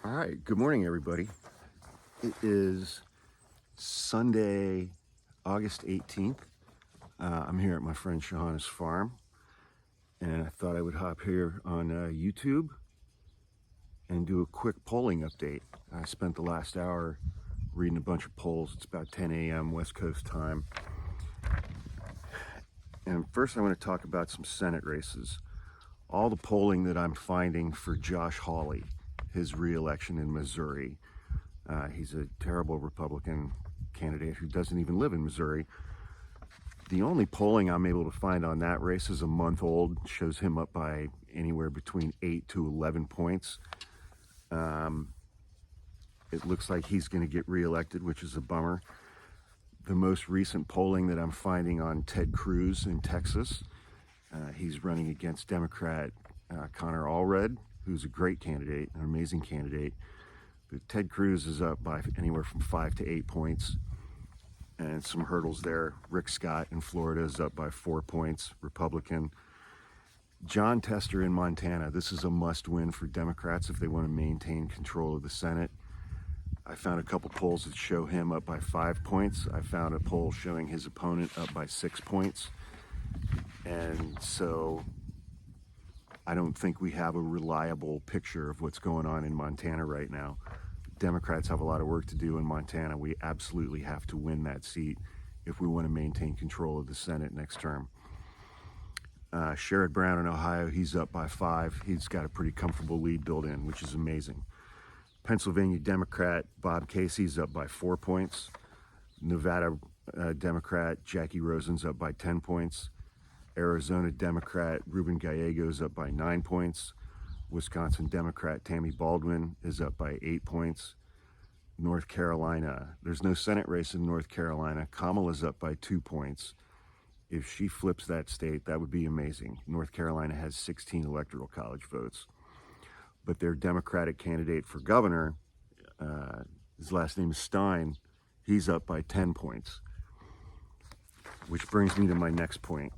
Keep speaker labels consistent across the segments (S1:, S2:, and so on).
S1: All right, good morning, everybody. It is Sunday, August 18th. I'm here at my friend Shahana's farm, and I thought I would hop here on YouTube and do a quick polling update. I spent the last hour reading a bunch of polls. It's about 10 a.m. West Coast time. And first I want to talk about some Senate races. All the polling that I'm finding for Josh Hawley, his re-election in Missouri. He's a terrible Republican candidate who doesn't even live in Missouri. The only polling I'm able to find on that race is a month old, shows him up by anywhere between 8 to 11 points. It looks like he's going to get reelected, which is a bummer. The most recent polling that I'm finding on Ted Cruz in Texas, he's running against Democrat Conor Allred, who's a great candidate, an amazing candidate. But Ted Cruz is up by anywhere from 5 to 8 points, and some hurdles there. Rick Scott in Florida is up by 4 points, Republican. John Tester in Montana, this is a must-win for Democrats if they want to maintain control of the Senate. I found a couple polls that show him up by 5 points. I found a poll showing his opponent up by 6 points. And so I don't think we have a reliable picture of what's going on in Montana right now. Democrats have a lot of work to do in Montana. We absolutely have to win that seat if we want to maintain control of the Senate next term. Sherrod Brown in Ohio, he's up by 5. He's got a pretty comfortable lead built in, which is amazing. Pennsylvania Democrat Bob Casey's up by 4 points. Nevada Democrat Jackie Rosen's up by 10 points. Arizona Democrat Ruben Gallego's up by 9 points. Wisconsin Democrat Tammy Baldwin is up by 8 points. North Carolina, there's no Senate race in North Carolina. Kamala's up by 2 points. If she flips that state, that would be amazing. North Carolina has 16 electoral college votes. But their Democratic candidate for governor, his last name is Stein, he's up by 10 points. Which brings me to my next point.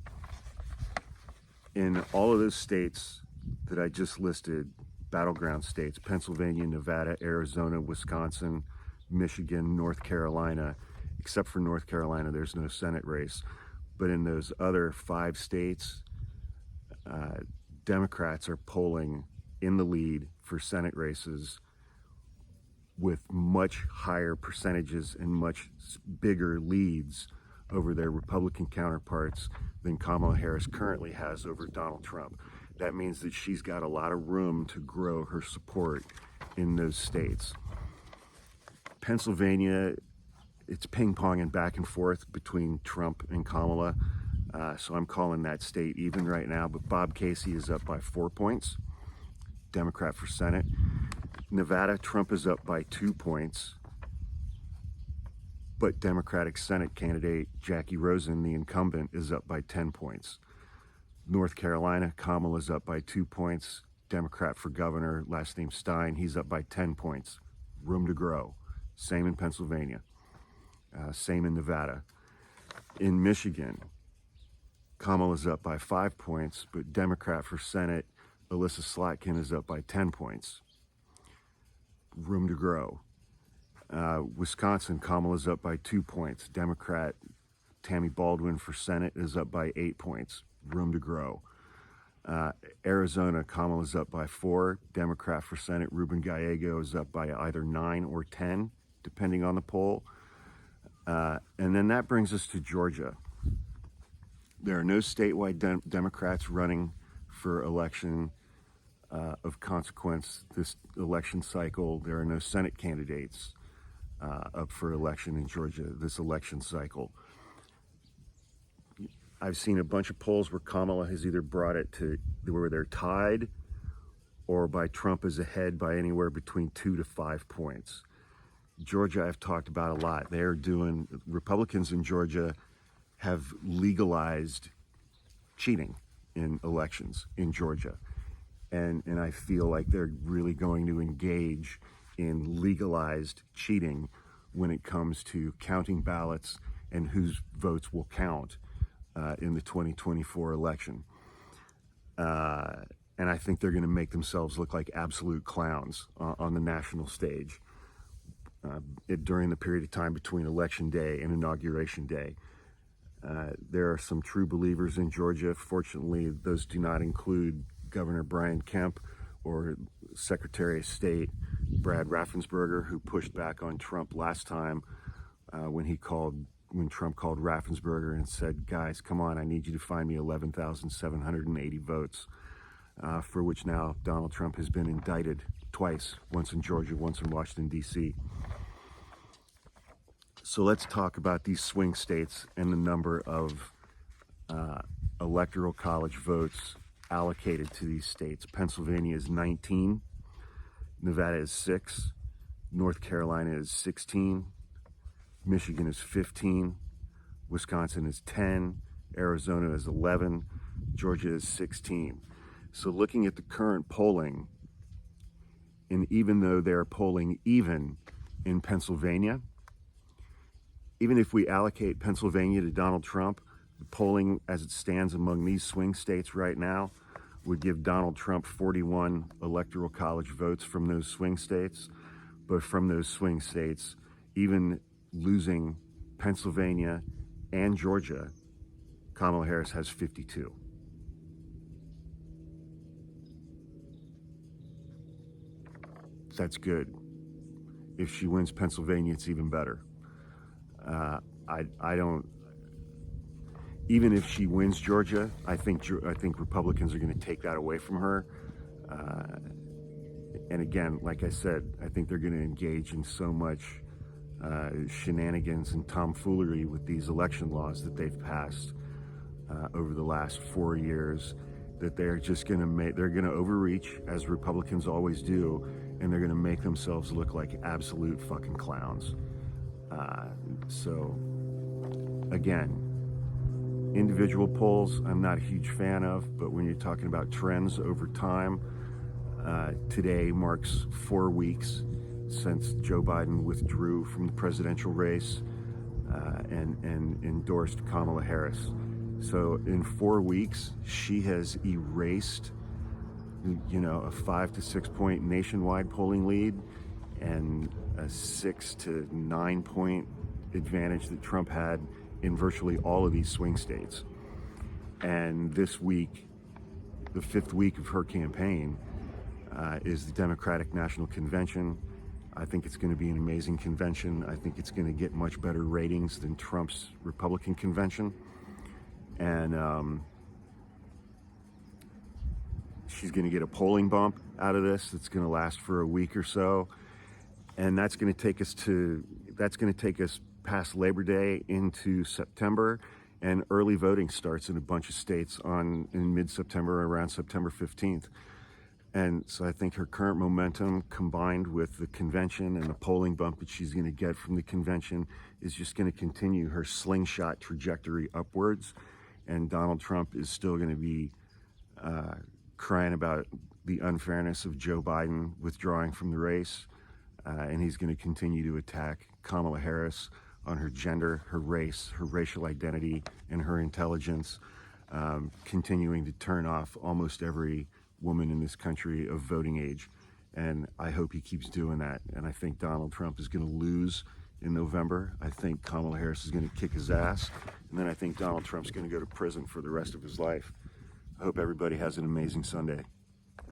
S1: In all of those states that I just listed, battleground states, Pennsylvania, Nevada, Arizona, Wisconsin, Michigan, North Carolina, except for North Carolina, there's no Senate race. But in those other 5 states, Democrats are polling in the lead for Senate races with much higher percentages and much bigger leads over their Republican counterparts than Kamala Harris currently has over Donald Trump. That means that she's got a lot of room to grow her support in those states. Pennsylvania, it's ping-ponging back and forth between Trump and Kamala, so I'm calling that state even right now, but Bob Casey is up by 4 points, Democrat for Senate. Nevada, Trump is up by 2 points, but Democratic Senate candidate Jackie Rosen, the incumbent, is up by 10 points. North Carolina, Kamala's up by 2 points, Democrat for governor, last name Stein, he's up by 10 points. Room to grow. Same in Pennsylvania. Same in Nevada. In Michigan, Kamala's up by 5 points, but Democrat for Senate, Alyssa Slotkin, is up by 10 points. Room to grow. Wisconsin, Kamala's up by 2 points. Democrat Tammy Baldwin for Senate is up by 8 points. Room to grow. Arizona, Kamala's up by 4. Democrat for Senate, Ruben Gallego, is up by either 9 or 10, depending on the poll. And then that brings us to Georgia. There are no statewide Democrats running for election of consequence this election cycle. There are no Senate candidates up for election in Georgia this election cycle. I've seen a bunch of polls where Kamala has either brought it to where they're tied or by Trump is ahead by anywhere between 2 to 5 points. Georgia, I've talked about a lot. Republicans in Georgia have legalized cheating in elections in Georgia. And I feel like they're really going to engage in legalized cheating when it comes to counting ballots and whose votes will count in the 2024 election. and I think they're going to make themselves look like absolute clowns on the national stage during the period of time between Election Day and Inauguration Day. There are some true believers in Georgia. Fortunately, those do not include Governor Brian Kemp or Secretary of State Brad Raffensperger, who pushed back on Trump last time when Trump called Raffensperger and said, "Guys, come on, I need you to find me 11,780 votes," for which now Donald Trump has been indicted twice, once in Georgia, once in Washington, D.C. So let's talk about these swing states and the number of electoral college votes allocated to these states. Pennsylvania is 19, Nevada is 6, North Carolina is 16, Michigan is 15, Wisconsin is 10, Arizona is 11, Georgia is 16. So looking at the current polling, and even though they're polling even in Pennsylvania, even if we allocate Pennsylvania to Donald Trump, the polling as it stands among these swing states right now would give Donald Trump 41 electoral college votes from those swing states. But from those swing states, even losing Pennsylvania and Georgia, Kamala Harris has 52. That's good. If she wins Pennsylvania, it's even better. I don't. Even if she wins Georgia, I think Republicans are going to take that away from her. And again, like I said, I think they're going to engage in so much shenanigans and tomfoolery with these election laws that they've passed over the last 4 years, that they're just going to they're going to overreach, as Republicans always do, and they're going to make themselves look like absolute fucking clowns. So again, individual polls I'm not a huge fan of, but when you're talking about trends over time, today marks 4 weeks since Joe Biden withdrew from the presidential race and endorsed Kamala Harris. So in 4 weeks, she has erased, a 5 to 6 point nationwide polling lead and a 6 to 9 point advantage that Trump had in virtually all of these swing states. And this week, the 5th week of her campaign, is the Democratic National Convention. I think it's going to be an amazing convention. I think it's going to get much better ratings than Trump's Republican convention. And she's going to get a polling bump out of this that's going to last for a week or so. And that's going to take us past Labor Day into September, and early voting starts in a bunch of states in mid-September, around September 15th. And so I think her current momentum, combined with the convention and the polling bump that she's going to get from the convention, is just going to continue her slingshot trajectory upwards. And Donald Trump is still going to be crying about the unfairness of Joe Biden withdrawing from the race. And he's going to continue to attack Kamala Harris on her gender, her race, her racial identity, and her intelligence, continuing to turn off almost every woman in this country of voting age. And I hope he keeps doing that. And I think Donald Trump is going to lose in November. I think Kamala Harris is going to kick his ass. And then I think Donald Trump's going to go to prison for the rest of his life. I hope everybody has an amazing Sunday.